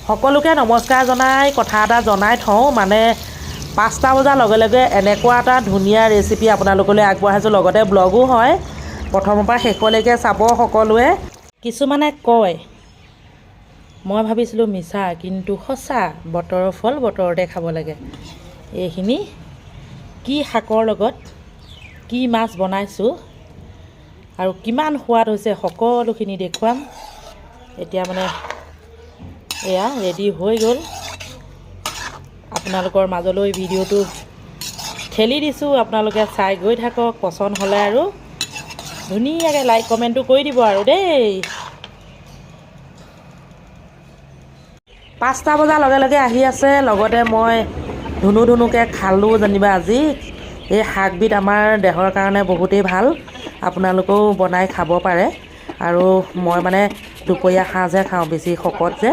সকলোকে নমস্কাৰ জনাই কথা এটা জনাই থওঁ মানে 5টা বজাৰ লগে লগে এনেকুৱা এটা ধুনীয়া ৰেচিপি আপোনালোকলৈ আগবঢ়াইছোঁ লগতে ব্লগো হয় প্ৰথমৰ পৰা শেষলৈকে চাব সকলোৱে কিছুমানে কয় মই ভাবিছিলোঁ মিছা কিন্তু সঁচা বতৰৰ ফল বতৰতে খাব লাগে এইখিনি কি শাকৰ লগত কি মাছ বনাইছোঁ আৰু কিমান সোৱাদ হৈছে সকলোখিনি দেখুৱাম এতিয়া মানে এয়া ৰেডি হৈ গ'ল আপোনালোকৰ মাজলৈ ভিডিঅ'টো ঠেলি দিছোঁ আপোনালোকে চাই গৈ থাকক পছন্দ হ'লে আৰু ধুনীয়াকৈ লাইক কমেণ্টটো কৰি দিব আৰু দেই 5টা বজাৰ লগে লগে আহি আছে লগতে মই ধুনুকৈ খালোঁ যেনিবা আজি এই শাকবিধ আমাৰ দেহৰ কাৰণে বহুতেই ভাল আপোনালোকেও বনাই খাব পাৰে আৰু মই মানে দুপৰীয়া সাঁজহে খাওঁ বেছি শকত যে